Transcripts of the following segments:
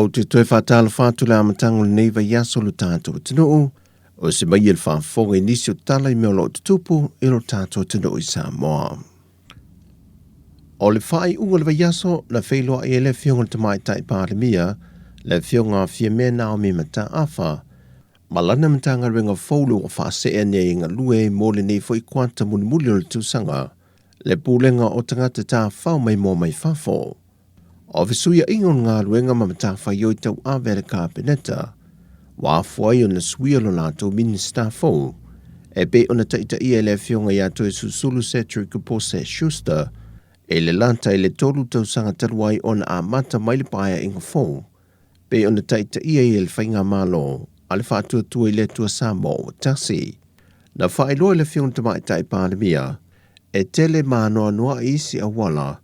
O te toe whātala whātula amatangol nei vai aso lo tātou tino o se mai il whaafonga inisi o tala I mea lo tutupu I lo tātou tino I Sāmoa. O le whai unga le vai aso na whailoa I ele whionga te mai tai pāremia le whionga whia mea nao me mata awha malana matanga renga whaulu o whaasea ne inga lue mo le nei fo I kwanta muli o le tūsanga le pūlenga o tangata tā whao mai mō mai whafo. O visuia ingon ngā ruenga mamata whaioi tau awere ka peneta, wā fuai o na suia lo lātou minister fo, e be o na taita I ele whionga I ato e susulu setri kupo se Schuster, e le lanta e le tolu tau sanga taruai o na amata maile paia inga fo, be o na taita I ele whainga malo, ale whātua tua I le tua Sāmoa o tasi. Na whaeloa le whionga tamai tai pāremia, e tele mānoa noa isi a wala,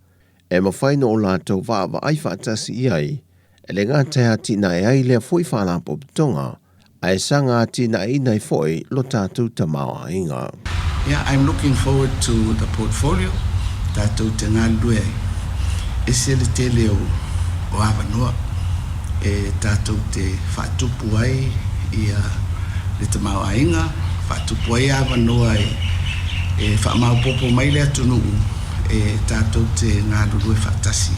e mawhaina o lātou wāwa ai whaatasi I ai, e le ngā te ati na e ai lea fwoi whālapo pitonga, a e sanga ati na I nei fwoi lo tātou ta mawa inga. Yeah, I'm looking forward to the portfolio, tātou te ngā lue ai. E se le tele o awa noa, e tātou te whātupu ai I le ta mawa inga, whātupu ai awa noa e whaamau popo mai lea tunu e tātou te ngā rurue whaatasi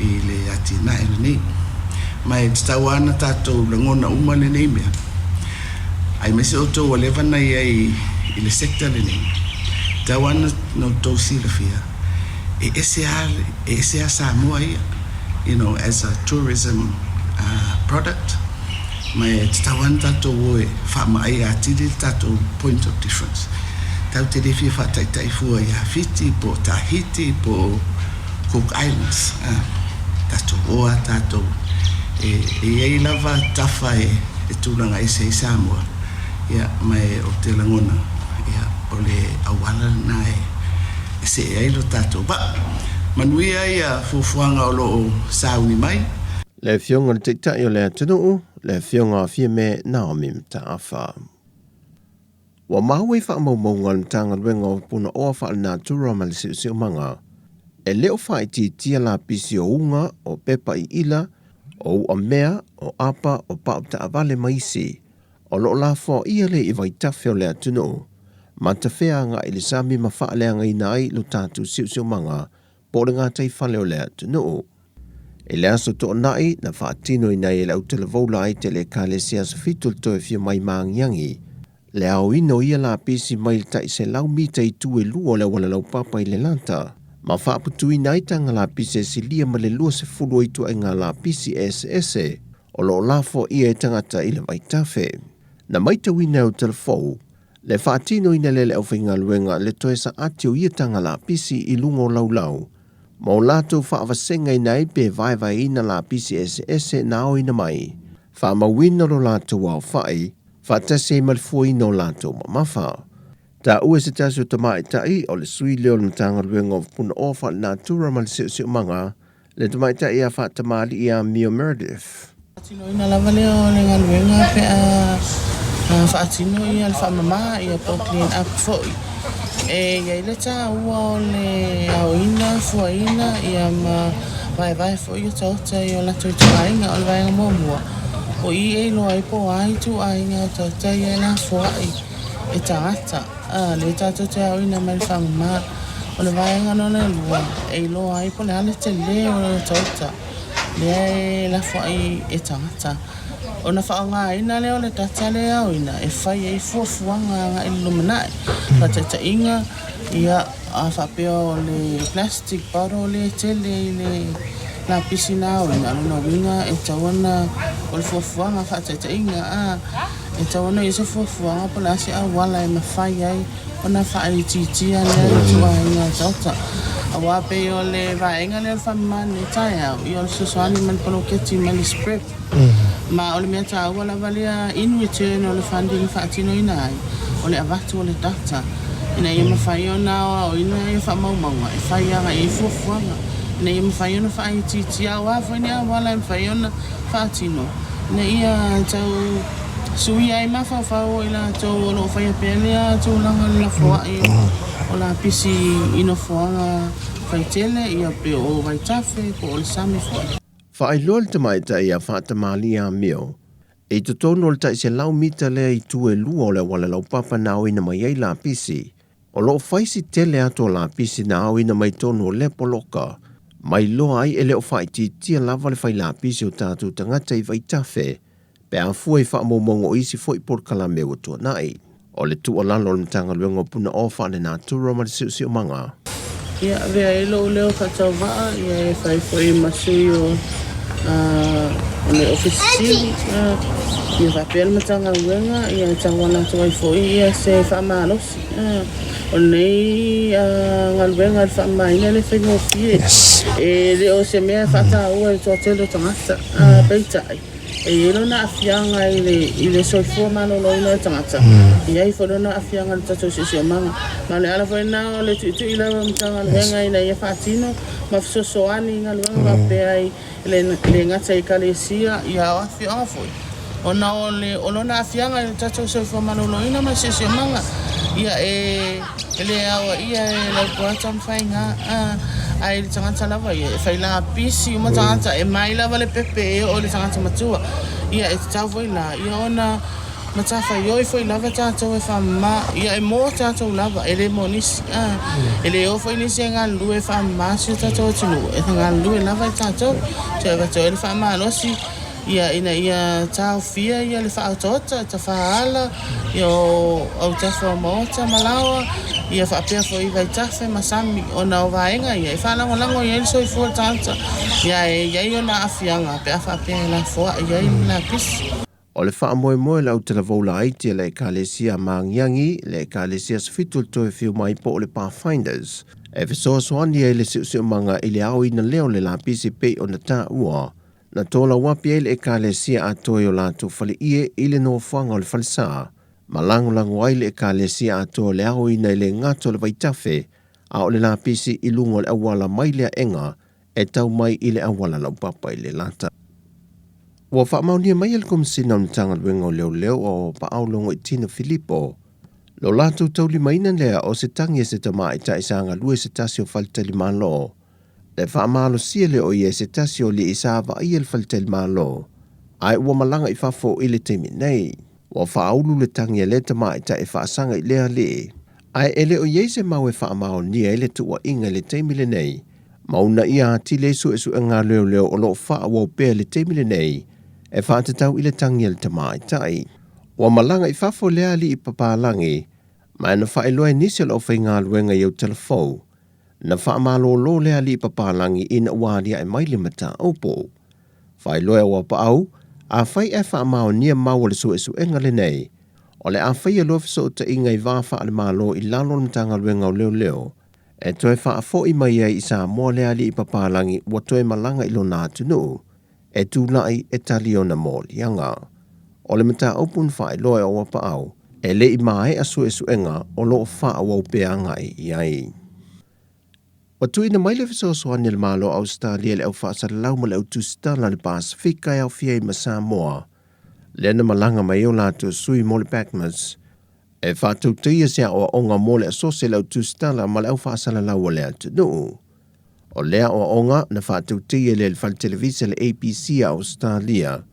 I le ati na e nei. Mai te tau ana tātou langona uma le nei mea. Ai mese o tau a lewana I le sekta le nei. Tau ana no tau sila fia. E ese a Sāmoa ia, you know, as a tourism product. Mai te tau ana tātou oe whaama ai a tiri tātou point of difference. Tau te rewhi whataitai fua I Hawhiti, po Tahiti, po Cook Islands. Tātou oa, tātou e ei lava tafa e tūranga I Sāmoa. Ia, mai o te langona. Ia, o le awala na e se e ailo tātou. Ba, manuia ia fufuanga o loo sauni mai. Le whionga le teitai o le atunuu, le whionga whia me Naomi mta awha. Wa maui wha maunga le tanga ruenga o puna oa wha na tura ma le siu manga. E leo wha I tia la pisi o unga, o pepa I ila, o ua mea, o apa, o paupta avale maisi. O lo la fo ia le I vai tawhio le atunu. Ma ta whea nga I le sami ma wha leanga I nai lo tātu siu manga, po le ngā tei whale o le atunu. E le aso to nai na wha tino I nai e lau tele vola ai te le ka le siasa fitul to e fia mai maangiangi. Le au ino ia la pisi mai ta I se lau mita I tu e lua le wala lau papa I le lanta. Ma whaaputu I naitanga la pisi e silia ma le lua se fulu I tu e ngā la pisi SS o lo lafo ia e tangata I le vaitafe. Na maita wina au telefou, le whaatino ina le au whainga luenga le toe sa atio ia tanga la pisi I lungo lau. Ma o lato whaawasenga I nai pe vai ina la pisi SS na o ina mai. Whaamawina lo lato wau whai, whaatase malfua ino lato mamafa. Ta ue se tasu tamai tai o le sui leo na tanga ruenga o puna ofa na tura ma le siu manga, le tamai tai a whaatamali I a Mio Meredith. Whaatino ina lava leo le ngā ruenga pe a whaatino I al whaamama I a po clean up foi. E iai le tā ua o le au ina, fua ina, I a vai foi o tauta I o lato I tamainga o le vaenga mua. O I e loa I po ai tu ai ngā tauta I la fuai e tangata. Le tātou te au ina mai whamama. O le vaenga no le lua. E loa I po le ale te le o le tauta. Le e la fuai e tangata. O na whaonga ina leo le tata le au ina. E whai e fuafuanga ngā iluminai. Patata inga ia a whapeo le plastic bottle le tele le la piscina o ina luna winga e tawana o le fuafuanga whatata inga e tawana I se fuafuanga po la se a wala e mawhai ai o na whaari titia le tua inga tauta. A wape o le vaenga le whamane tai au I o le suswani man polo keti mali script. Ma o le mea ta ua la valia in return o le funding whaatino ina ai o le avatu o le tata. Ina ia mawhai o nā o ina ia whamaumaunga e whai anga e fuafuanga. Ina ia mawhai o na whai titia o awha ni a wala e mawhai o na whaatino. Ina ia tau sui ai mawhawhau I la tau o lo whai a pelea tau langa la fuai o la pisi ino fuanga whai tele ia pe o vai tafe po o le sami fuai. Whaailoa le tamaita ia whaatamali a meo. E to tono le taise lau mita lea I tue lua o le wala lau papa na au ina mai ei la pisi. O loo faisi tele ato la pisi na au ina mai tono o le poloka. Mai loa ai ele o whaiti tia lava le whai la pisi o tātou tangata I vai tafe. Pe a fua I whaamomongo isi fwoi porkala me o tua nai. O le tu o lalo le mtanga luengo puna o whaane nā tūra ma le siusi o manga. Ia vea e lo leo katau waa, ia e whai fwoi masui o le ofisili. Ia whapea matanga luenga, ia tangwana tuai fwoi, ia se whamalosi. O nei ngaluenga le whamaina le whaingofie. E le o se mea whata ua I toa telo tangata, peitai. E ilo na afianga I le soifua malolo ina e tangata. Ia I whalo na afianga le tatou sisi o manga. Ma le ala whai nao le tuitu I lawa mtanga luenga ina ia whaatino. Ma fisosoani inga luenga wapea I le ngata I kalesia ia o afianga fwoi. O na o le olona afianga le tatou soifua malolo ina ma sisi o manga. Ia le awa ia le kuata mwhainga ai le tangata lava ia e whaila pisi uma tangata e mai lava le pepe o le tangata matua ia e tau voi la ia ona matafa ioi foi lava tātou e whamma ia e mō tātou lava e le monisi e le o foi nisi e ngā lue whamma si o tātou atinu e ngā lue lava e tātou te avatou e le whamma alosi ia ina ia tau fia ia le whaatota ta whaala ia o au tafa maota malawa ia whapea fo I vai tafe masami o na o vaenga ia I whalango ia so I fua tanta ia e o na afianga pe a whapea la fua ia I na pisi. O le whaamoe lau te la voula aiti le ekalesia maangiangi le ekalesia sfitul toe fiu mai po o le Pathfinders. E fisoa soani e le siusiu manga I le au ina leo le la pisi pe o na tā ua. Na tola wapi e le ekalesia atoe o lātou whale ie I le no whanga o le whalesa. Malango ai le ekalesia atoe le au ina I le ngato le vaitafe a o le la pisi I lungo le awala mai lea enga e tau mai I le awala lau papa I le lata. Wa whaamaunia mai al komisina o mtanga luenga o leo o paaulongo I Tina Filippo. Lo lātou tau li maina lea o se tangi se tama I taisanga lue se tasi o faltali malo. Le whaamalo sia le o ie se tasi o li isava I el faltali malo. Ai ua malanga I whafo I le teimi nei. Wa whaaulu le tangi le tama I ta e whaasanga I lea le. Ai ele o ie se mau e whaamao nia ele tua inga le teimi le nei. Mauna ia ati le su e su e ngā leo o lo wha wau pēr le teimi le nei. E whaatatau I le tangi le tama I tai. Wa malanga I whafo lea li I papalangi. Ma na whaeloa nisi lo whai ngā luenga I au telefou. Na whaamalo lo lea li I papalangi ina uaria e maile mata opo. Whaeloa wa paau. A whai e whaamao nia mau le su e su enga le nei. O le a whai aloa fiso ta inga I vāwha ale malo I lalo mtanga luenga o leo. E toe whaafo I mai I Sāmoa lea li I papalangi wa toe malanga I lo nā tunu. E tūlai e tali o na mōlianga. O le mata opun whaeloa o wapa au. E le I mai a su e su enga o lo wha wau peanga I ai. Wa tui na maile fiso soani le malo Australia le au whaasara lau ma le au tustala le Pasifika e au fia I ma Sāmoa. Le na malanga mai o lātou sui mo le Backmas. E whātou tia sea o onga mo le asose le au tustala ma le au whaasara lau o le atunu. O lea o onga na whātou tia le whal televisa le APC a Australia.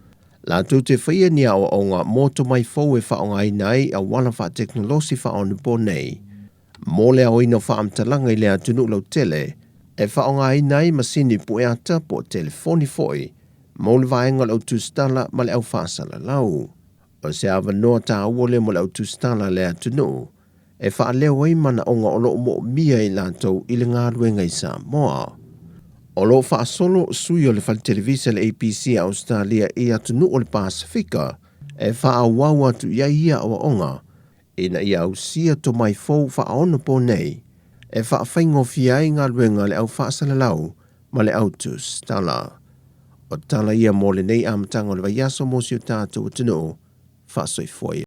Lātou te whaia nia o onga moto mai fau e whaonga I nai a wala wha teknolosi whaonu po nei. Mo lea o ino whaamtalanga I lea tunu lau tele, e whaonga I nai masini pueata po telefoni foi, mo le vaenga lau tustala ma le au whaasala lau. O se awa noa tā uole mo le au tustala lea tunu, e whaaleo ai mana onga o loo mo mia I lātou I le ngā ruenga I Sāmoa. O loo whaasolo sui o le whal televisa le APC Australia I atunu o le Pasifika, e whaawawa tu ia o onga, ina ia au sia to mai fau whaono po nei, e whaawhaingo fiai ngā ruenga le au whaasala lau, ma le au tus Tala. O Tala ia mo le nei amatanga o le vaiaso mo si o tātou atunu, whaasoi foi.